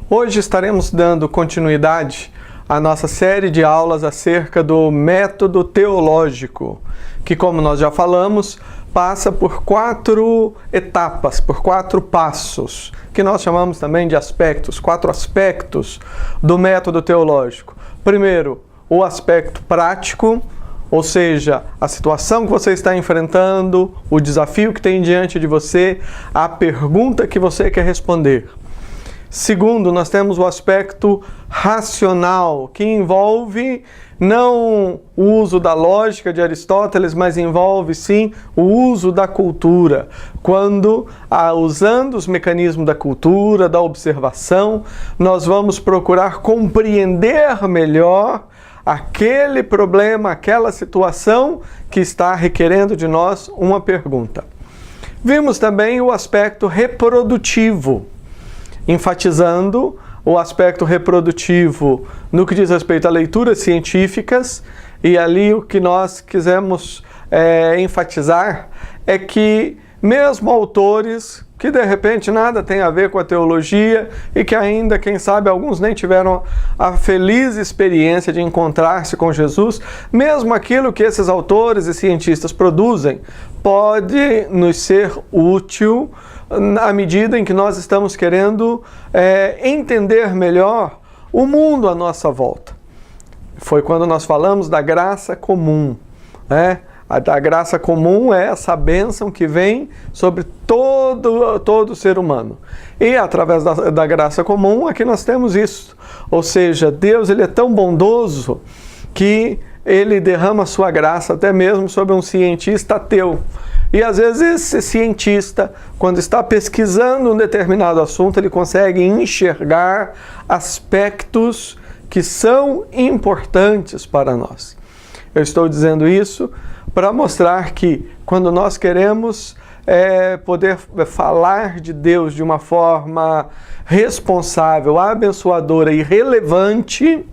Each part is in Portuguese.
Hoje estaremos dando continuidade à nossa série de aulas acerca do método teológico, que, como nós já falamos, passa por 4 etapas, por 4 passos, que nós chamamos também de aspectos, 4 aspectos do método teológico. Primeiro, o aspecto prático, ou seja, a situação que você está enfrentando, o desafio que tem diante de você, a pergunta que você quer responder. Segundo, nós temos o aspecto racional, que envolve não o uso da lógica de Aristóteles, mas envolve sim o uso da cultura. Quando, usando os mecanismos da cultura, da observação, nós vamos procurar compreender melhor aquele problema, aquela situação que está requerendo de nós uma pergunta. Vimos também o aspecto reprodutivo, enfatizando o aspecto reprodutivo no que diz respeito a leituras científicas, e ali o que nós quisemos enfatizar é que mesmo autores que de repente nada tem a ver com a teologia e que ainda, quem sabe, alguns nem tiveram a feliz experiência de encontrar-se com Jesus, mesmo aquilo que esses autores e cientistas produzem pode nos ser útil à medida em que nós estamos querendo entender melhor o mundo à nossa volta. Foi quando nós falamos da graça comum, né? A graça comum é essa bênção que vem sobre todo ser humano. E através da graça comum aqui nós temos isso. Ou seja, Deus ele é tão bondoso que ele derrama a sua graça até mesmo sobre um cientista ateu. E às vezes esse cientista, quando está pesquisando um determinado assunto, ele consegue enxergar aspectos que são importantes para nós. Eu estou dizendo isso para mostrar que quando nós queremos poder falar de Deus de uma forma responsável, abençoadora e relevante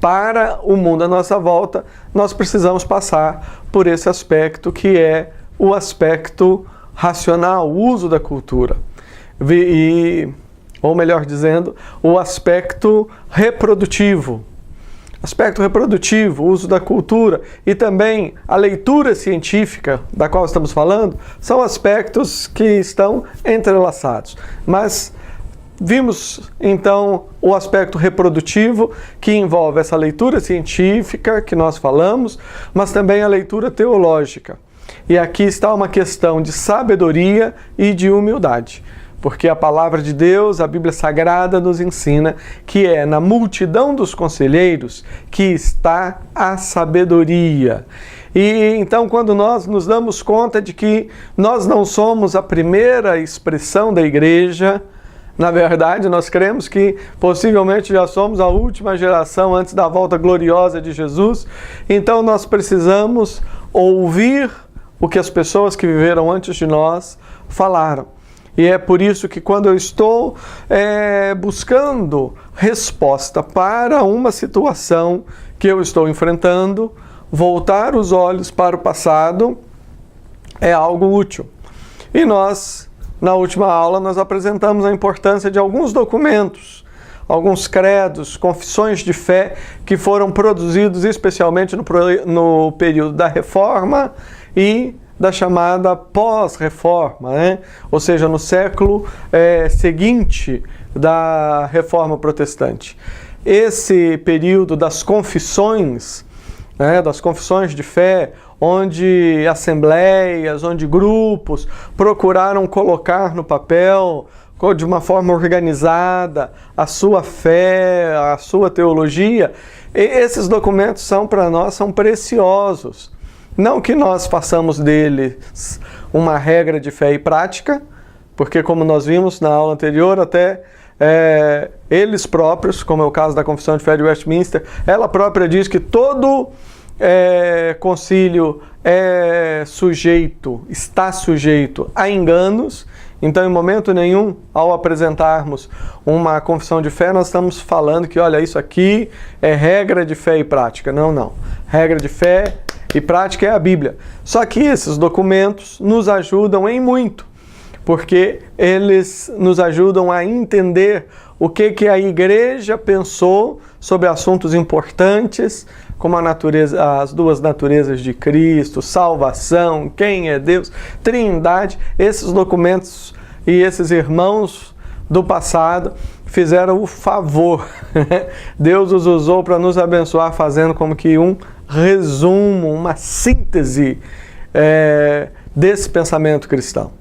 para o mundo à nossa volta, nós precisamos passar por esse aspecto que é o aspecto racional, o uso da cultura. Ou melhor dizendo, o aspecto reprodutivo. Aspecto reprodutivo, o uso da cultura e também a leitura científica da qual estamos falando, são aspectos que estão entrelaçados. Mas vimos então o aspecto reprodutivo, que envolve essa leitura científica que nós falamos, mas também a leitura teológica. E aqui está uma questão de sabedoria e de humildade. Porque a palavra de Deus, a Bíblia Sagrada, nos ensina que é na multidão dos conselheiros que está a sabedoria. E então, quando nós nos damos conta de que nós não somos a primeira expressão da igreja, na verdade, nós cremos que possivelmente já somos a última geração antes da volta gloriosa de Jesus, então nós precisamos ouvir o que as pessoas que viveram antes de nós falaram. E é por isso que quando eu estou buscando resposta para uma situação que eu estou enfrentando, voltar os olhos para o passado é algo útil. E nós, na última aula, nós apresentamos a importância de alguns documentos, alguns credos, confissões de fé que foram produzidos especialmente no período da Reforma e da chamada pós-reforma, né? Ou seja, no século seguinte da Reforma Protestante. Esse período das confissões, né, das confissões de fé, onde assembleias, onde grupos procuraram colocar no papel, de uma forma organizada, a sua fé, a sua teologia, esses documentos para nós são preciosos. Não que nós façamos deles uma regra de fé e prática, porque como nós vimos na aula anterior, até eles próprios, como é o caso da Confissão de Fé de Westminster, ela própria diz que todo concílio está sujeito a enganos. Então, em momento nenhum, ao apresentarmos uma confissão de fé, nós estamos falando que, olha, isso aqui é regra de fé e prática. Não, não. Regra de fé e prática é a Bíblia. Só que esses documentos nos ajudam em muito, porque eles nos ajudam a entender o que a igreja pensou sobre assuntos importantes, como a natureza, as duas naturezas de Cristo, salvação, quem é Deus, Trindade. Esses documentos e esses irmãos do passado fizeram o favor. Deus os usou para nos abençoar, fazendo como que um resumo, uma síntese desse pensamento cristão.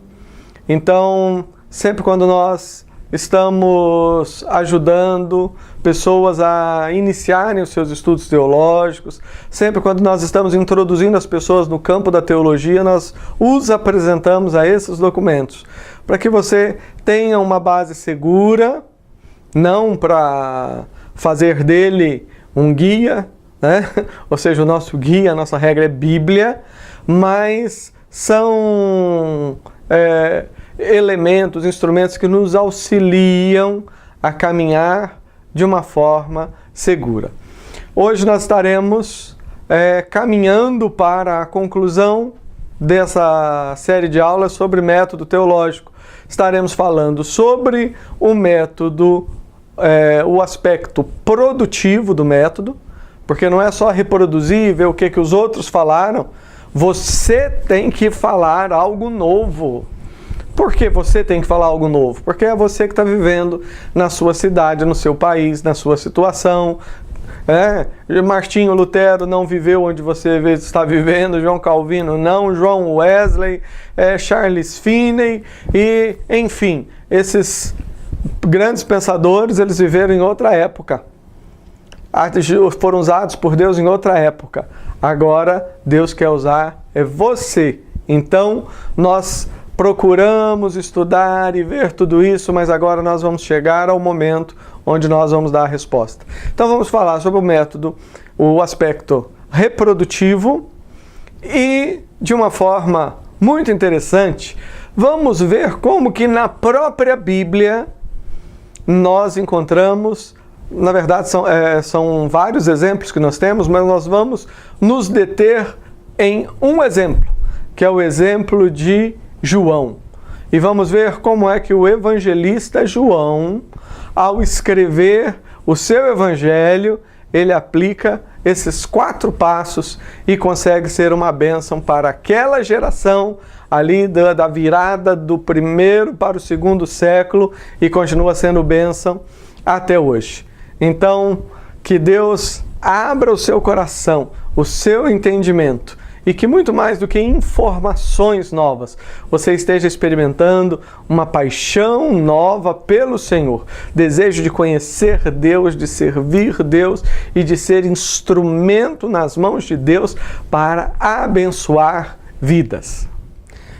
Então, sempre quando nós estamos ajudando pessoas a iniciarem os seus estudos teológicos, sempre quando nós estamos introduzindo as pessoas no campo da teologia, nós os apresentamos a esses documentos, para que você tenha uma base segura, não para fazer dele um guia, né? Ou seja, o nosso guia, a nossa regra é Bíblia, mas são elementos, instrumentos que nos auxiliam a caminhar de uma forma segura. Hoje nós estaremos caminhando para a conclusão dessa série de aulas sobre método teológico. Estaremos falando sobre o método, o aspecto produtivo do método, porque não é só reproduzir e ver o que os outros falaram. Você tem que falar algo novo. Por que você tem que falar algo novo? Porque é você que está vivendo na sua cidade, no seu país, na sua situação. Martinho Lutero não viveu onde você está vivendo, João Calvino não, João Wesley, Charles Finney, e enfim, esses grandes pensadores, eles viveram em outra época. Foram usados por Deus em outra época. Agora, Deus quer usar você. Então, nós procuramos estudar e ver tudo isso, mas agora nós vamos chegar ao momento onde nós vamos dar a resposta. Então, vamos falar sobre o método, o aspecto reprodutivo e, de uma forma muito interessante, vamos ver como que na própria Bíblia nós encontramos. Na verdade, são vários exemplos que nós temos, mas nós vamos nos deter em um exemplo, que é o exemplo de João. E vamos ver como é que o evangelista João, ao escrever o seu evangelho, ele aplica esses 4 passos e consegue ser uma bênção para aquela geração ali da virada do 1º para o 2º século e continua sendo bênção até hoje. Então, que Deus abra o seu coração, o seu entendimento, e que muito mais do que informações novas, você esteja experimentando uma paixão nova pelo Senhor, desejo de conhecer Deus, de servir Deus e de ser instrumento nas mãos de Deus para abençoar vidas.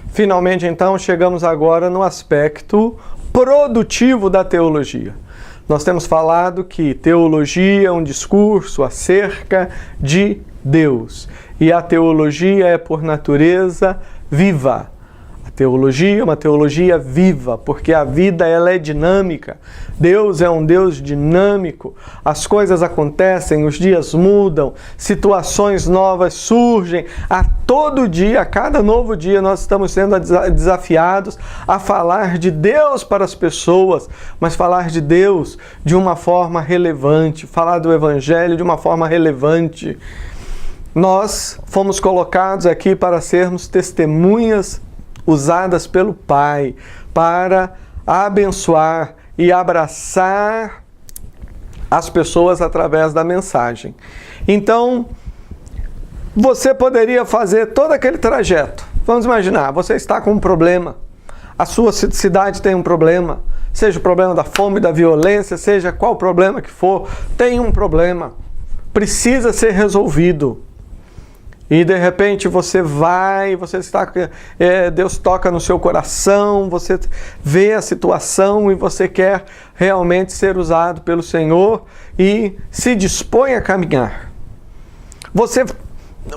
Finalmente, então, chegamos agora no aspecto produtivo da teologia. Nós temos falado que teologia é um discurso acerca de Deus. E a teologia é, por natureza, viva. A teologia é uma teologia viva, porque a vida ela é dinâmica. Deus é um Deus dinâmico. As coisas acontecem, os dias mudam, situações novas surgem. A todo dia, a cada novo dia, nós estamos sendo desafiados a falar de Deus para as pessoas, mas falar de Deus de uma forma relevante, falar do Evangelho de uma forma relevante. Nós fomos colocados aqui para sermos testemunhas usadas pelo Pai para abençoar e abraçar as pessoas através da mensagem. Então, você poderia fazer todo aquele trajeto. Vamos imaginar, você está com um problema, a sua cidade tem um problema, seja o problema da fome, da violência, seja qual problema que for, tem um problema, precisa ser resolvido. E de repente você vai, Deus toca no seu coração, você vê a situação e você quer realmente ser usado pelo Senhor e se dispõe a caminhar. Você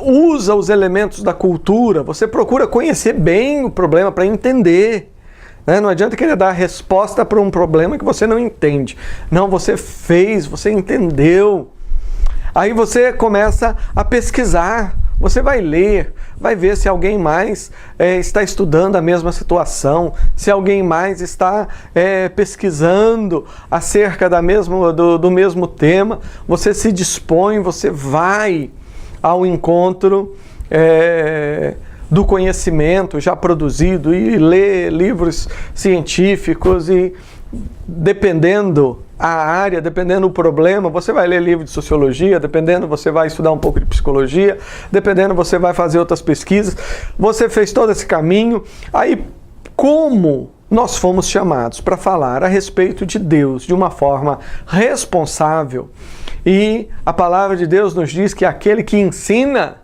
usa os elementos da cultura, você procura conhecer bem o problema para entender. Não adianta querer dar a resposta para um problema que você não entende. Não, você fez, você entendeu. Aí você começa a pesquisar Você vai ler, vai ver se alguém mais está estudando a mesma situação, se alguém mais está pesquisando acerca do mesmo tema. Você se dispõe, você vai ao encontro do conhecimento já produzido e lê livros científicos e, dependendo a área, dependendo do problema, você vai ler livro de sociologia, dependendo você vai estudar um pouco de psicologia, dependendo você vai fazer outras pesquisas. Você fez todo esse caminho. Aí, como nós fomos chamados para falar a respeito de Deus de uma forma responsável, e a palavra de Deus nos diz que aquele que ensina,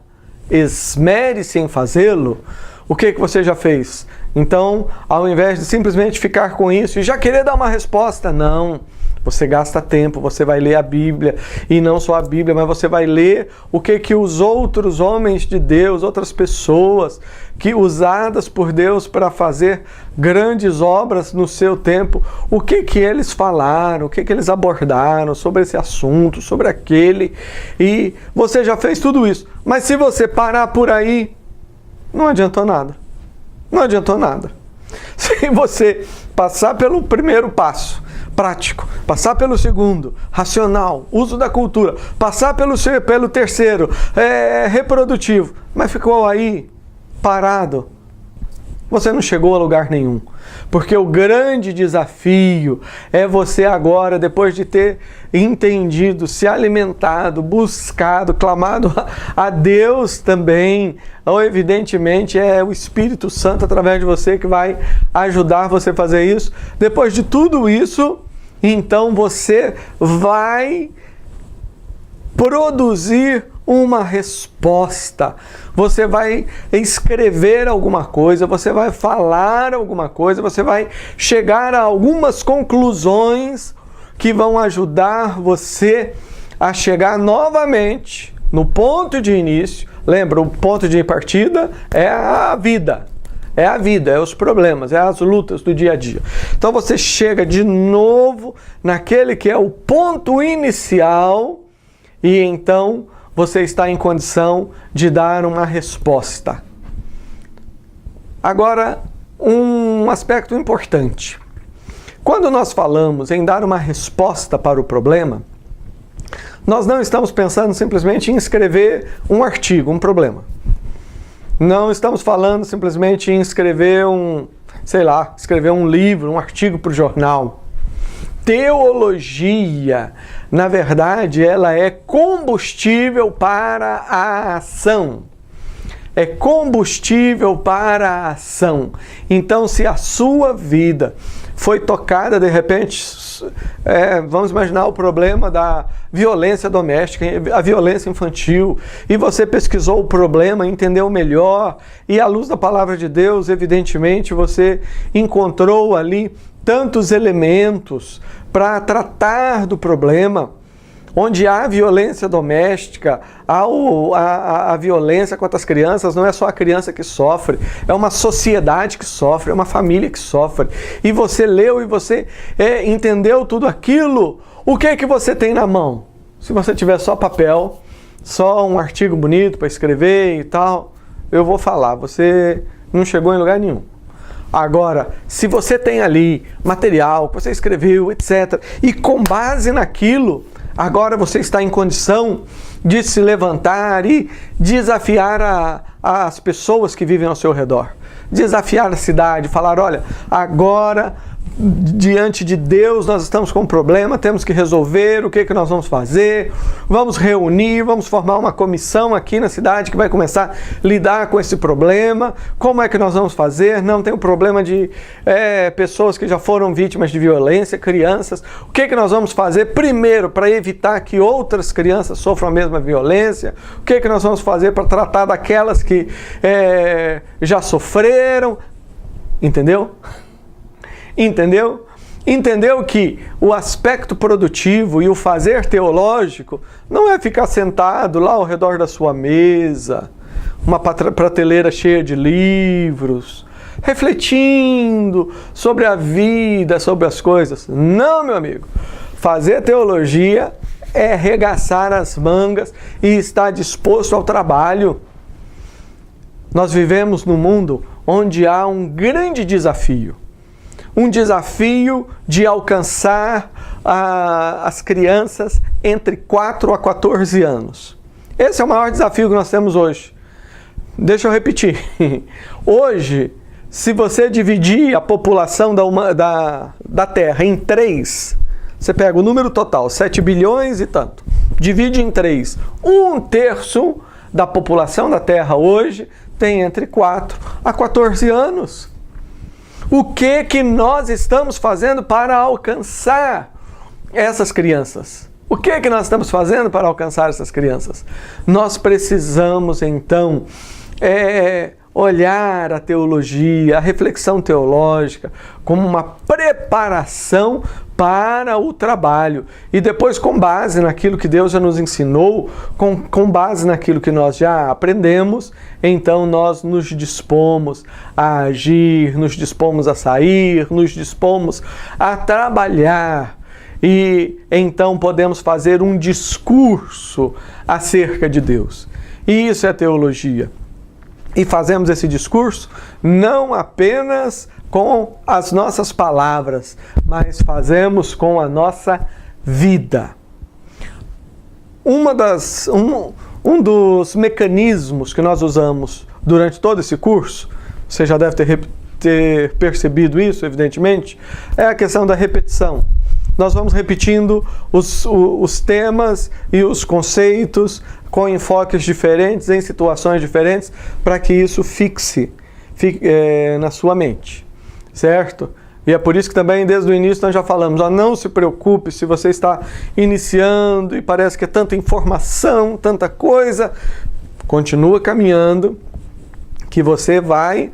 esmere-se em fazê-lo. O que você já fez? Então, ao invés de simplesmente ficar com isso e já querer dar uma resposta, não. Você gasta tempo, você vai ler a Bíblia, e não só a Bíblia, mas você vai ler o que os outros homens de Deus, outras pessoas que usadas por Deus para fazer grandes obras no seu tempo, o que eles falaram, o que eles abordaram sobre esse assunto, sobre aquele, e você já fez tudo isso. Mas se você parar por aí, não adiantou nada. Não adiantou nada. Se você passar pelo primeiro passo, prático, passar pelo segundo, racional, uso da cultura, passar pelo terceiro, reprodutivo, mas ficou aí parado, você não chegou a lugar nenhum. Porque o grande desafio é você agora, depois de ter entendido, se alimentado, buscado, clamado a Deus também, ou evidentemente é o Espírito Santo através de você que vai ajudar você a fazer isso. Depois de tudo isso, então você vai produzir uma resposta. Você vai escrever alguma coisa, você vai falar alguma coisa, você vai chegar a algumas conclusões que vão ajudar você a chegar novamente no ponto de início. Lembra, o ponto de partida é a vida. É a vida, é os problemas, é as lutas do dia a dia. Então você chega de novo naquele que é o ponto inicial, e então você está em condição de dar uma resposta. Agora, um aspecto importante. Quando nós falamos em dar uma resposta para o problema, nós não estamos pensando simplesmente em escrever um artigo, um problema. Não estamos falando simplesmente em escrever escrever um livro, um artigo para o jornal. Teologia, na verdade, ela é combustível para a ação. É combustível para a ação. Então, se a sua vida foi tocada, de repente, vamos imaginar o problema da violência doméstica, a violência infantil, e você pesquisou o problema, entendeu melhor, e à luz da palavra de Deus, evidentemente, você encontrou ali tantos elementos para tratar do problema. Onde há violência doméstica, a violência contra as crianças, não é só a criança que sofre, é uma sociedade que sofre, é uma família que sofre. E você leu e você entendeu tudo aquilo. O que é que você tem na mão? Se você tiver só papel, só um artigo bonito para escrever e tal, eu vou falar, você não chegou em lugar nenhum. Agora, se você tem ali material que você escreveu, etc., e com base naquilo, agora você está em condição de se levantar e desafiar as pessoas que vivem ao seu redor. Desafiar a cidade, falar, olha, agora, diante de Deus, nós estamos com um problema, temos que resolver, o que nós vamos fazer? Vamos reunir, vamos formar uma comissão aqui na cidade que vai começar a lidar com esse problema. Como é que nós vamos fazer? Não tem o problema de pessoas que já foram vítimas de violência, crianças. O que nós vamos fazer primeiro para evitar que outras crianças sofram a mesma violência? O que nós vamos fazer para tratar daquelas que já sofreram? Entendeu? Entendeu? Entendeu que o aspecto produtivo e o fazer teológico não é ficar sentado lá ao redor da sua mesa, uma prateleira cheia de livros, refletindo sobre a vida, sobre as coisas. Não, meu amigo. Fazer teologia é arregaçar as mangas e estar disposto ao trabalho. Nós vivemos num mundo onde há um grande desafio. Um desafio de alcançar as crianças entre 4 a 14 anos. Esse é o maior desafio que nós temos hoje. Deixa eu repetir. Hoje, se você dividir a população da Terra em 3, você pega o número total, 7 bilhões e tanto, divide em 3. 1/3 da população da Terra hoje tem entre 4 a 14 anos. O que nós estamos fazendo para alcançar essas crianças? O que nós estamos fazendo para alcançar essas crianças? Nós precisamos, então, olhar a teologia, a reflexão teológica, como uma preparação para o trabalho. E depois, com base naquilo que Deus já nos ensinou, com base naquilo que nós já aprendemos, então nós nos dispomos a agir, nos dispomos a sair, nos dispomos a trabalhar. E então podemos fazer um discurso acerca de Deus. E isso é teologia. E fazemos esse discurso não apenas com as nossas palavras, mas fazemos com a nossa vida. Um dos mecanismos que nós usamos durante todo esse curso, você já deve ter percebido isso, evidentemente, é a questão da repetição. Nós vamos repetindo os temas e os conceitos com enfoques diferentes, em situações diferentes, para que isso fique na sua mente, certo? E é por isso que também, desde o início, nós já falamos, não se preocupe se você está iniciando e parece que é tanta informação, tanta coisa, continua caminhando, que você vai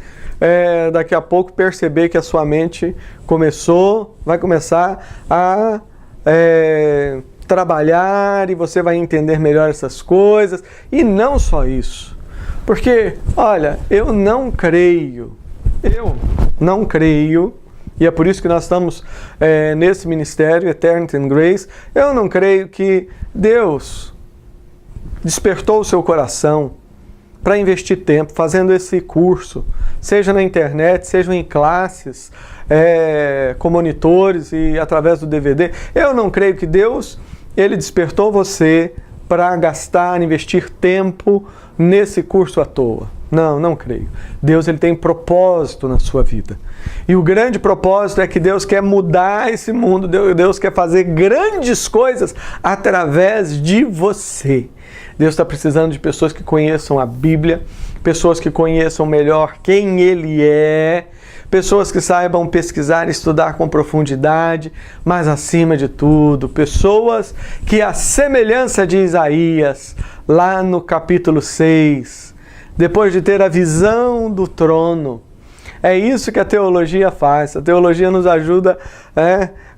daqui a pouco perceber que a sua mente vai começar a trabalhar e você vai entender melhor essas coisas. E não só isso, porque, olha, eu não creio, e é por isso que nós estamos nesse ministério, Eternity and Grace, eu não creio que Deus despertou o seu coração para investir tempo fazendo esse curso, seja na internet, seja em classes, com monitores e através do DVD. Eu não creio que Deus, Ele despertou você para investir tempo nesse curso à toa. Não creio. Deus, Ele tem propósito na sua vida. E o grande propósito é que Deus quer mudar esse mundo, Deus quer fazer grandes coisas através de você. Deus está precisando de pessoas que conheçam a Bíblia, pessoas que conheçam melhor quem Ele é, pessoas que saibam pesquisar e estudar com profundidade, mas acima de tudo, pessoas que, à semelhança de Isaías, lá no capítulo 6, depois de ter a visão do trono, é isso que a teologia faz. A teologia nos ajuda,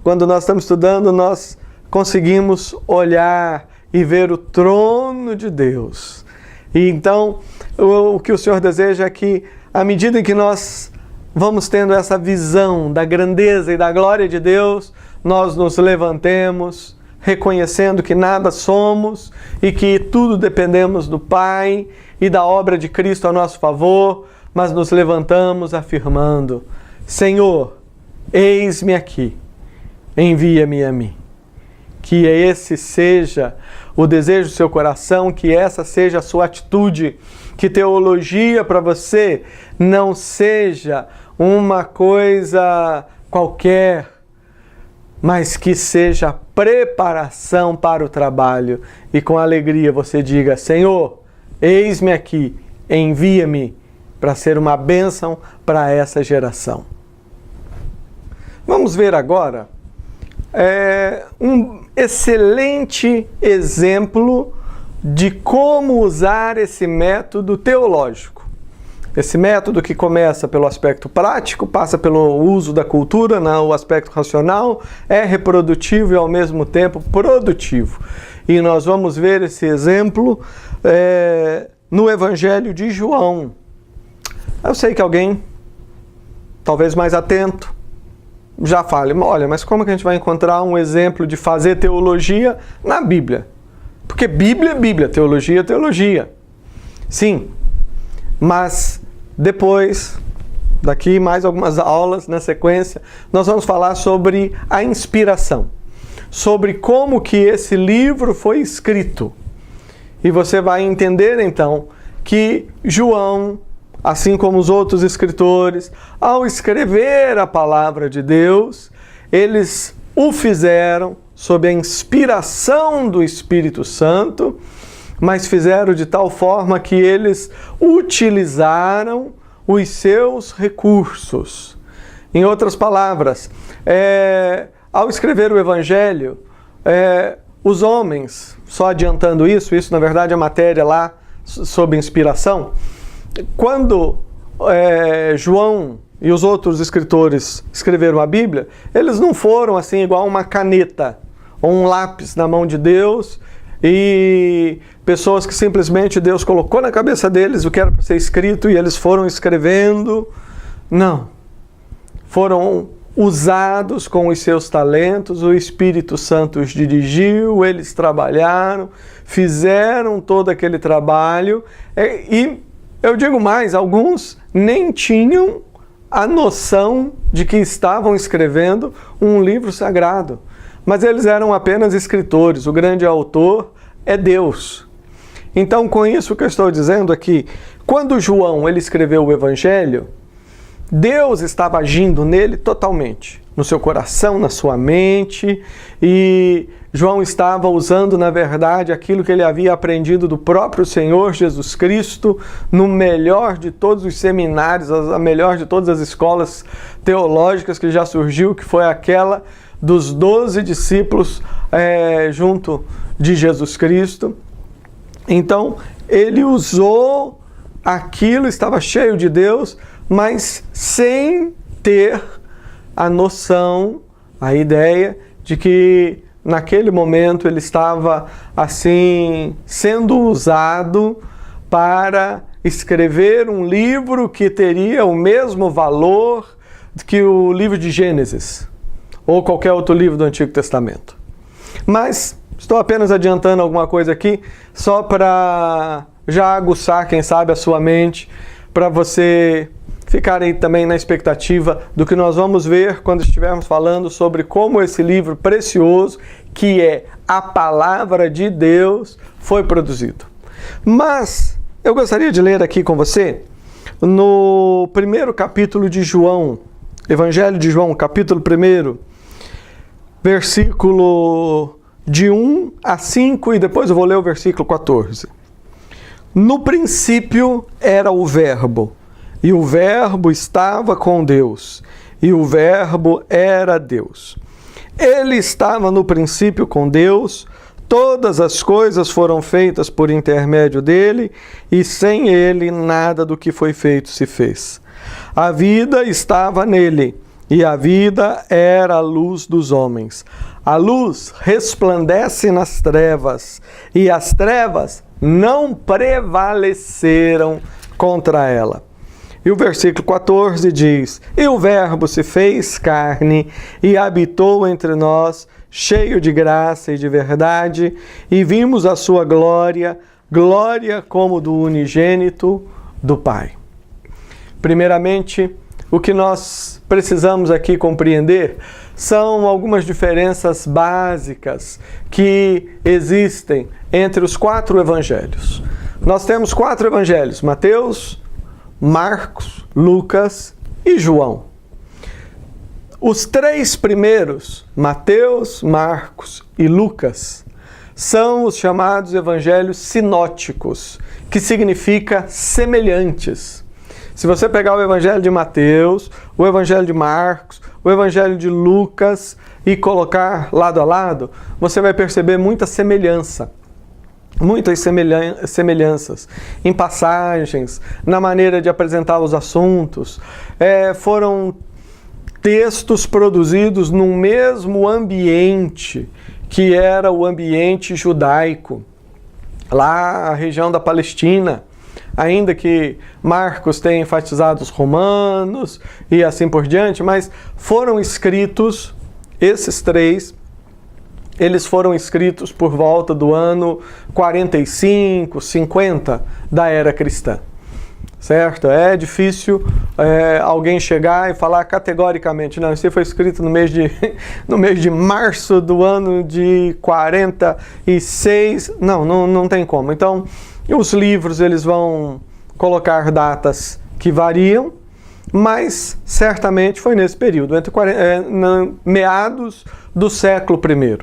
quando nós estamos estudando, nós conseguimos olhar e ver o trono de Deus. E então, o que o Senhor deseja é que, à medida em que nós vamos tendo essa visão da grandeza e da glória de Deus, nós nos levantemos, reconhecendo que nada somos e que tudo dependemos do Pai e da obra de Cristo a nosso favor, mas nos levantamos afirmando: Senhor, eis-me aqui, envia-me a mim. Que esse seja o desejo do seu coração, que essa seja a sua atitude, que teologia para você não seja uma coisa qualquer, mas que seja preparação para o trabalho. E com alegria você diga: Senhor, eis-me aqui, envia-me para ser uma bênção para essa geração. Vamos ver agora um excelente exemplo de como usar esse método teológico. Esse método que começa pelo aspecto prático, passa pelo uso da cultura, o aspecto racional, é reprodutivo e ao mesmo tempo produtivo. E nós vamos ver esse exemplo no Evangelho de João. Eu sei que alguém, talvez mais atento, já fale: olha, mas como que a gente vai encontrar um exemplo de fazer teologia na Bíblia? Porque Bíblia é Bíblia, teologia é teologia. Sim, Mas depois, daqui mais algumas aulas na sequência, nós vamos falar sobre a inspiração, sobre como que esse livro foi escrito. E você vai entender então que João, assim como os outros escritores, ao escrever a palavra de Deus, eles o fizeram sob a inspiração do Espírito Santo, mas fizeram de tal forma que eles utilizaram os seus recursos. Em outras palavras, ao escrever o Evangelho, os homens, só adiantando isso na verdade é matéria lá sob inspiração, quando João e os outros escritores escreveram a Bíblia, eles não foram assim igual uma caneta ou um lápis na mão de Deus e pessoas que simplesmente Deus colocou na cabeça deles o que era para ser escrito e eles foram escrevendo. Não. Foram usados com os seus talentos, o Espírito Santo os dirigiu, eles trabalharam, fizeram todo aquele trabalho e eu digo mais, alguns nem tinham a noção de que estavam escrevendo um livro sagrado. Mas eles eram apenas escritores, o grande autor é Deus. Então, com isso que eu estou dizendo aqui, quando João ele escreveu o Evangelho, Deus estava agindo nele totalmente, no seu coração, na sua mente, e João estava usando, na verdade, aquilo que ele havia aprendido do próprio Senhor Jesus Cristo, no melhor de todos os seminários, a melhor de todas as escolas teológicas que já surgiu, que foi aquela dos 12 discípulos junto de Jesus Cristo. Então, ele usou aquilo, estava cheio de Deus, mas sem ter a noção, a ideia de que naquele momento ele estava assim sendo usado para escrever um livro que teria o mesmo valor que o livro de Gênesis ou qualquer outro livro do Antigo Testamento. Mas estou apenas adiantando alguma coisa aqui, só para já aguçar, quem sabe, a sua mente, para você ficar aí também na expectativa do que nós vamos ver quando estivermos falando sobre como esse livro precioso, que é a Palavra de Deus, foi produzido. Mas eu gostaria de ler aqui com você, no primeiro capítulo de João, Evangelho de João, capítulo 1, versículo de 1 a 5, e depois eu vou ler o versículo 14. No princípio era o Verbo, e o Verbo estava com Deus, e o Verbo era Deus. Ele estava no princípio com Deus, todas as coisas foram feitas por intermédio dele, e sem ele nada do que foi feito se fez. A vida estava nele, e a vida era a luz dos homens. A luz resplandece nas trevas, e as trevas não prevaleceram contra ela. E o versículo 14 diz: E o Verbo se fez carne e habitou entre nós, cheio de graça e de verdade, e vimos a sua glória, glória como do unigênito do Pai. Primeiramente, o que nós precisamos aqui compreender são algumas diferenças básicas que existem entre os 4 evangelhos. Nós temos 4 evangelhos: Mateus, Marcos, Lucas e João. Os 3 primeiros, Mateus, Marcos e Lucas, são os chamados evangelhos sinóticos, que significa semelhantes. Se você pegar o evangelho de Mateus, o evangelho de Marcos, o evangelho de Lucas e colocar lado a lado, você vai perceber muita semelhança. Muitas semelhanças em passagens, na maneira de apresentar os assuntos. Foram textos produzidos no mesmo ambiente, que era o ambiente judaico, lá a região da Palestina, ainda que Marcos tenha enfatizado os romanos e assim por diante, mas foram escritos, esses 3, eles foram escritos por volta do ano 45, 50 da era cristã. certo? É difícil alguém chegar e falar categoricamente, não, isso foi escrito no mês de março do ano de 46, não tem como. Então, os livros eles vão colocar datas que variam, mas certamente foi nesse período, entre meados do século I.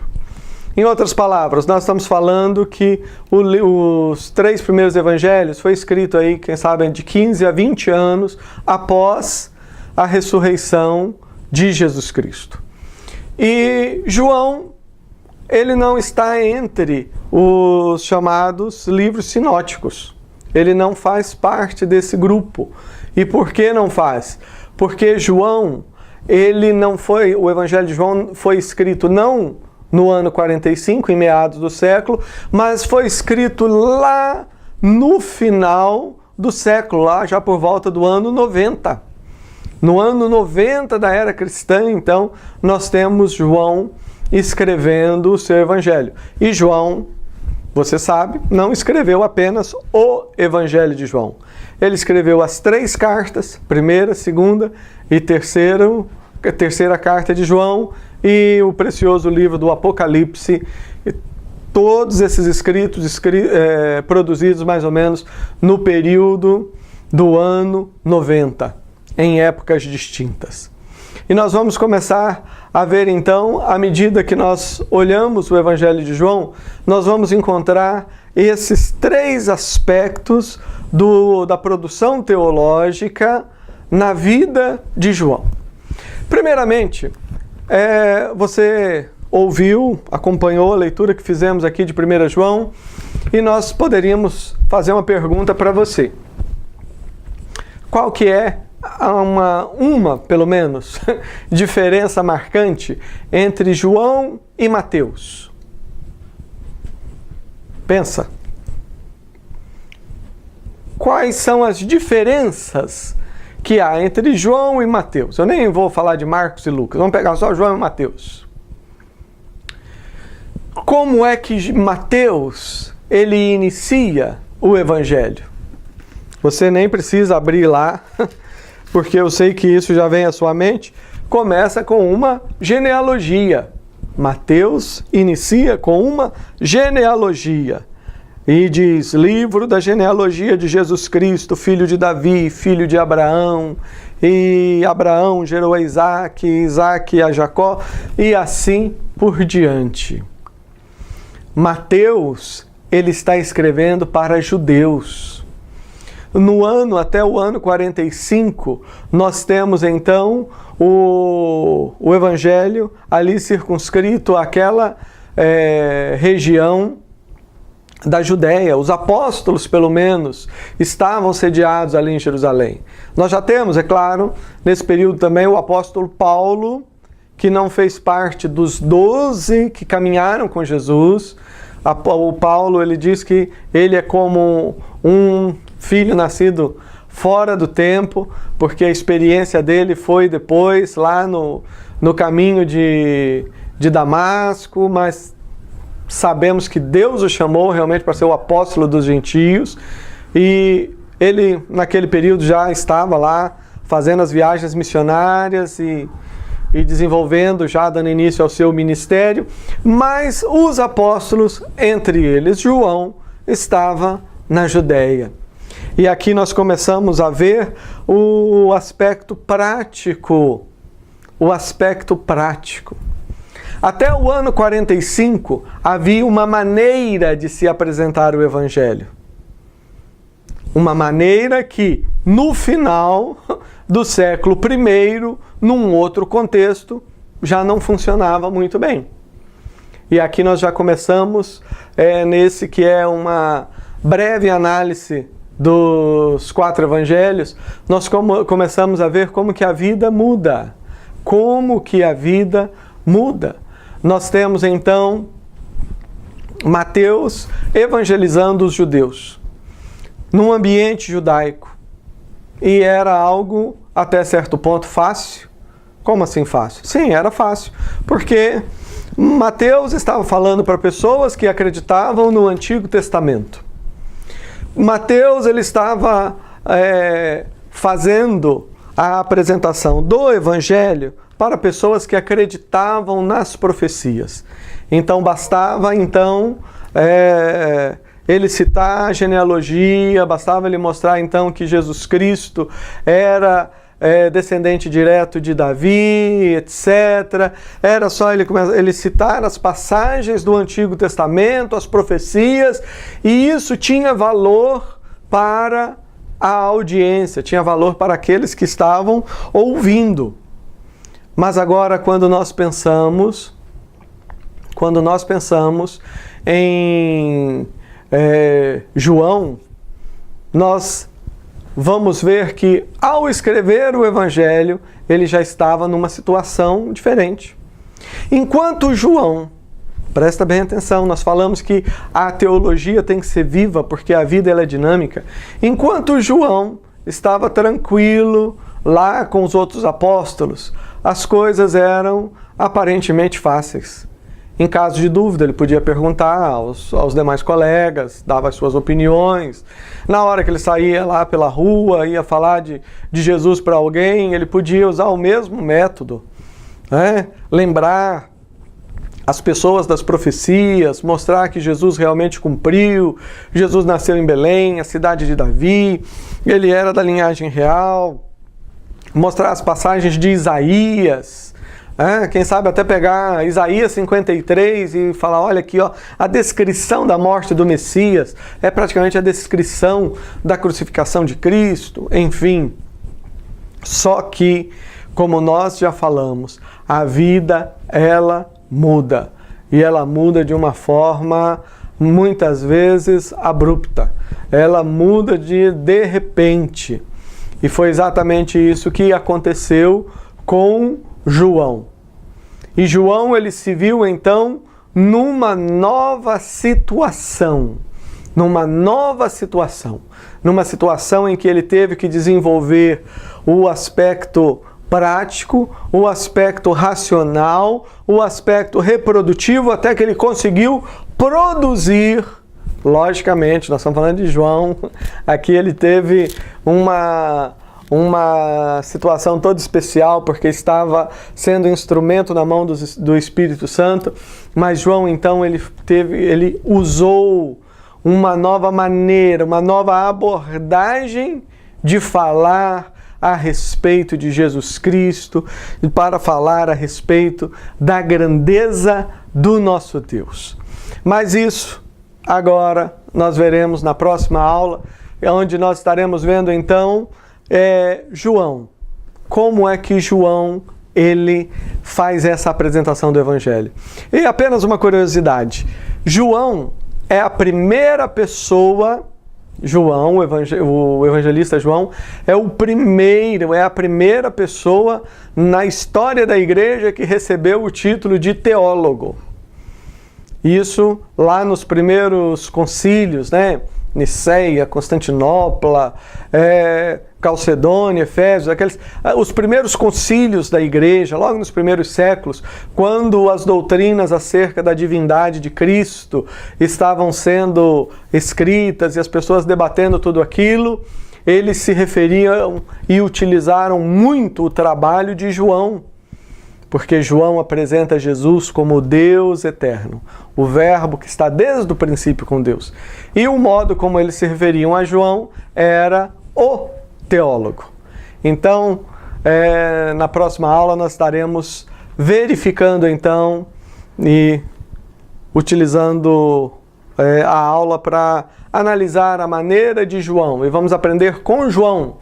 Em outras palavras, nós estamos falando que os 3 primeiros evangelhos foi escrito aí, quem sabe, de 15 a 20 anos após a ressurreição de Jesus Cristo. E João, ele não está entre os chamados livros sinóticos. Ele não faz parte desse grupo. E por que não faz? Porque João, o Evangelho de João foi escrito não no ano 45, em meados do século, mas foi escrito lá no final do século, lá já por volta do ano 90. No ano 90 da era cristã, então, nós temos João escrevendo o seu Evangelho. E João, você sabe, não escreveu apenas o Evangelho de João. Ele escreveu as 3 cartas, primeira, segunda e terceira carta de João, e o precioso livro do Apocalipse, todos esses escritos produzidos mais ou menos no período do ano 90, em épocas distintas. E nós vamos começar a ver então, à medida que nós olhamos o Evangelho de João, nós vamos encontrar esses 3 aspectos da produção teológica na vida de João. Primeiramente, você acompanhou a leitura que fizemos aqui de 1 João, e nós poderíamos fazer uma pergunta para você. Qual que é uma, pelo menos, diferença marcante entre João e Mateus? Pensa. Quais são as diferenças que há entre João e Mateus? Eu nem vou falar de Marcos e Lucas, vamos pegar só João e Mateus. Como é que Mateus, ele inicia o Evangelho? Você nem precisa abrir lá, porque eu sei que isso já vem à sua mente. Começa com uma genealogia. Mateus inicia com uma genealogia. E diz, livro da genealogia de Jesus Cristo, filho de Davi, filho de Abraão. E Abraão gerou a Isaac, Isaac a Jacó, e assim por diante. Mateus, ele está escrevendo para judeus. Até o ano 45, nós temos então o Evangelho ali circunscrito àquela região da Judéia. Os apóstolos, pelo menos, estavam sediados ali em Jerusalém. Nós já temos, é claro, nesse período também o apóstolo Paulo, que não fez parte dos 12 que caminharam com Jesus. O Paulo, ele diz que ele é como um filho nascido fora do tempo, porque a experiência dele foi depois, lá no caminho de Damasco, mas sabemos que Deus o chamou realmente para ser o apóstolo dos gentios, e ele naquele período já estava lá fazendo as viagens missionárias e desenvolvendo, já dando início ao seu ministério, mas os apóstolos, entre eles João, estava na Judéia. E aqui nós começamos a ver o aspecto prático. Até o ano 45, havia uma maneira de se apresentar o Evangelho. Uma maneira que, no final do século I, num outro contexto, já não funcionava muito bem. E aqui nós já começamos nesse que é uma breve análise dos 4 evangelhos, nós começamos a ver como que a vida muda. Nós temos então Mateus evangelizando os judeus num ambiente judaico. E era algo, até certo ponto, fácil. Como assim fácil? Sim, era fácil. Porque Mateus estava falando para pessoas que acreditavam no Antigo Testamento. Mateus, ele estava fazendo a apresentação do Evangelho para pessoas que acreditavam nas profecias. Então bastava ele citar a genealogia, bastava ele mostrar então que Jesus Cristo era descendente direto de Davi, etc. Era só ele citar as passagens do Antigo Testamento, as profecias, e isso tinha valor para a audiência, tinha valor para aqueles que estavam ouvindo. Mas agora, quando nós pensamos em João, nós vamos ver que, ao escrever o Evangelho, ele já estava numa situação diferente. Enquanto João, presta bem atenção, nós falamos que a teologia tem que ser viva, porque a vida ela é dinâmica. Enquanto João estava tranquilo lá com os outros apóstolos, as coisas eram aparentemente fáceis. Em caso de dúvida, ele podia perguntar aos demais colegas, dava as suas opiniões. Na hora que ele saía lá pela rua, ia falar de Jesus para alguém, ele podia usar o mesmo método, né? Lembrar as pessoas das profecias, mostrar que Jesus realmente cumpriu, Jesus nasceu em Belém, a cidade de Davi, ele era da linhagem real, mostrar as passagens de Isaías, quem sabe até pegar Isaías 53 e falar, olha aqui, ó, a descrição da morte do Messias é praticamente a descrição da crucificação de Cristo, enfim. Só que, como nós já falamos, a vida, ela muda. E ela muda de uma forma, muitas vezes, abrupta. Ela muda de repente. E foi exatamente isso que aconteceu com João. E João, ele se viu então numa nova situação. Numa situação em que ele teve que desenvolver o aspecto prático, o aspecto racional, o aspecto reprodutivo, até que ele conseguiu produzir. Logicamente, nós estamos falando de João, aqui ele teve uma situação toda especial, porque estava sendo instrumento na mão do Espírito Santo, mas João então ele usou uma nova maneira, uma nova abordagem de falar a respeito de Jesus Cristo, para falar a respeito da grandeza do nosso Deus. Mas isso agora nós veremos na próxima aula, onde nós estaremos vendo então João. Como é que João ele faz essa apresentação do Evangelho? E apenas uma curiosidade, João é a primeira pessoa, o evangelista João é a primeira pessoa na história da igreja que recebeu o título de teólogo. Isso lá nos primeiros concílios, né? Niceia, Constantinopla, Calcedônia, Efésios, os primeiros concílios da igreja, logo nos primeiros séculos, quando as doutrinas acerca da divindade de Cristo estavam sendo escritas e as pessoas debatendo tudo aquilo, eles se referiam e utilizaram muito o trabalho de João, porque João apresenta Jesus como Deus eterno, o Verbo que está desde o princípio com Deus. E o modo como eles se referiam a João era o teólogo. Então, na próxima aula nós estaremos verificando então e utilizando a aula para analisar a maneira de João. E vamos aprender com João,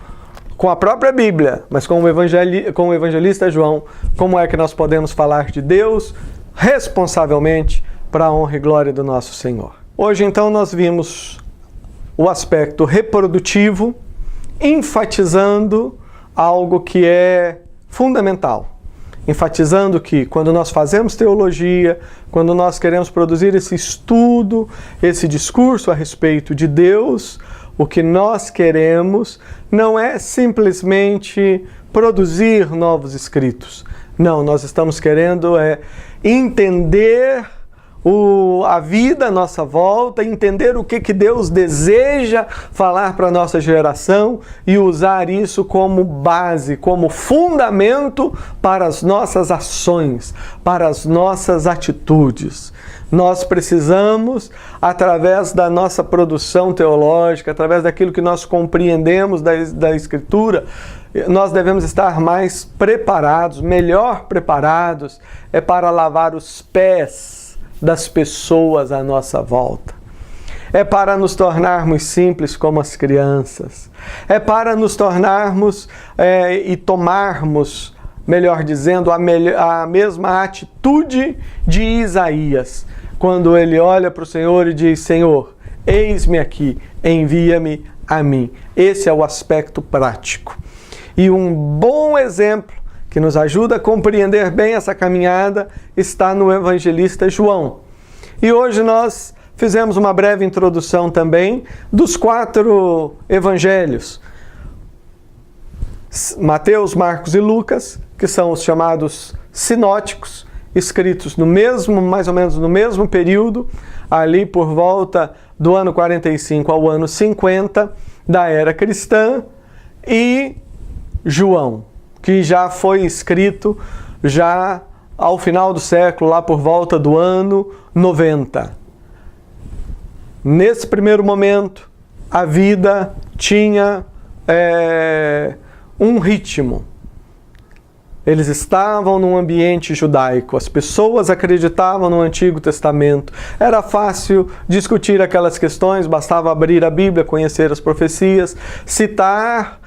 com a própria Bíblia, mas com o evangelista João, como é que nós podemos falar de Deus responsavelmente para a honra e glória do nosso Senhor. Hoje, então, nós vimos o aspecto reprodutivo, enfatizando algo que é fundamental. Enfatizando que quando nós fazemos teologia, quando nós queremos produzir esse estudo, esse discurso a respeito de Deus, o que nós queremos não é simplesmente produzir novos escritos. Não, nós estamos querendo entender a vida à nossa volta, entender o que Deus deseja falar para a nossa geração e usar isso como base, como fundamento para as nossas ações, para as nossas atitudes. Nós precisamos, através da nossa produção teológica, através daquilo que nós compreendemos da Escritura, nós devemos estar mais preparados, melhor preparados, para lavar os pés das pessoas à nossa volta. É para nos tornarmos simples como as crianças. É para nos tornarmos e tomarmos, melhor dizendo, a mesma atitude de Isaías, quando ele olha para o Senhor e diz: Senhor, eis-me aqui, envia-me a mim. Esse é o aspecto prático. E um bom exemplo que nos ajuda a compreender bem essa caminhada está no evangelista João. E hoje nós fizemos uma breve introdução também dos 4 evangelhos: Mateus, Marcos e Lucas, que são os chamados sinóticos, escritos mais ou menos no mesmo período, ali por volta do ano 45 ao ano 50 da era cristã, e João, que já foi escrito já ao final do século, lá por volta do ano 90. Nesse primeiro momento, a vida tinha um ritmo. Eles estavam num ambiente judaico, as pessoas acreditavam no Antigo Testamento. Era fácil discutir aquelas questões, bastava abrir a Bíblia, conhecer as profecias, citar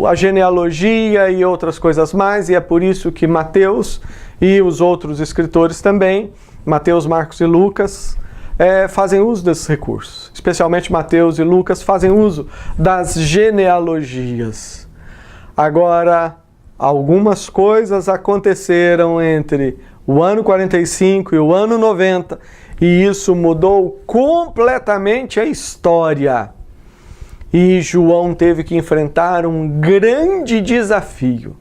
a genealogia e outras coisas mais, e é por isso que Mateus e os outros escritores também, Mateus, Marcos e Lucas, fazem uso desses recursos. Especialmente Mateus e Lucas fazem uso das genealogias. Agora, algumas coisas aconteceram entre o ano 45 e o ano 90, e isso mudou completamente a história. E João teve que enfrentar um grande desafio.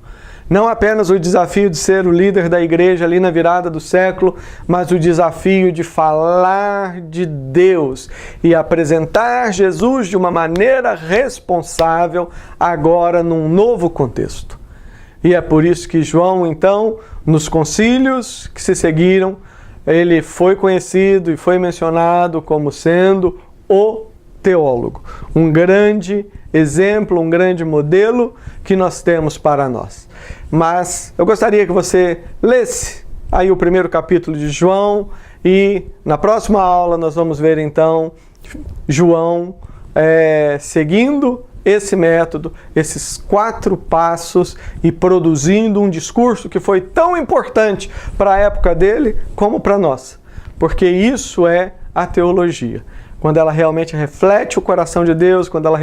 Não apenas o desafio de ser o líder da igreja ali na virada do século, mas o desafio de falar de Deus e apresentar Jesus de uma maneira responsável, agora num novo contexto. E é por isso que João, então, nos concílios que se seguiram, ele foi conhecido e foi mencionado como sendo o teólogo. Um grande exemplo, um grande modelo que nós temos para nós. Mas eu gostaria que você lesse aí o primeiro capítulo de João, e na próxima aula nós vamos ver então João seguindo esse método, esses 4 passos, e produzindo um discurso que foi tão importante para a época dele como para nós. Porque isso é a teologia. Quando ela realmente reflete o coração de Deus, quando ela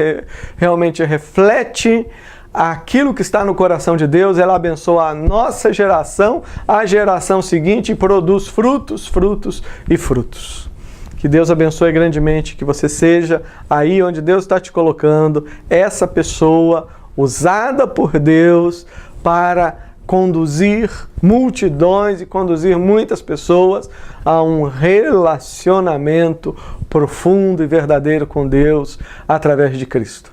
realmente reflete aquilo que está no coração de Deus, ela abençoa a nossa geração, a geração seguinte, e produz frutos, frutos e frutos. Que Deus abençoe grandemente, que você seja aí onde Deus está te colocando, essa pessoa usada por Deus para conduzir multidões e conduzir muitas pessoas a um relacionamento profundo e verdadeiro com Deus através de Cristo.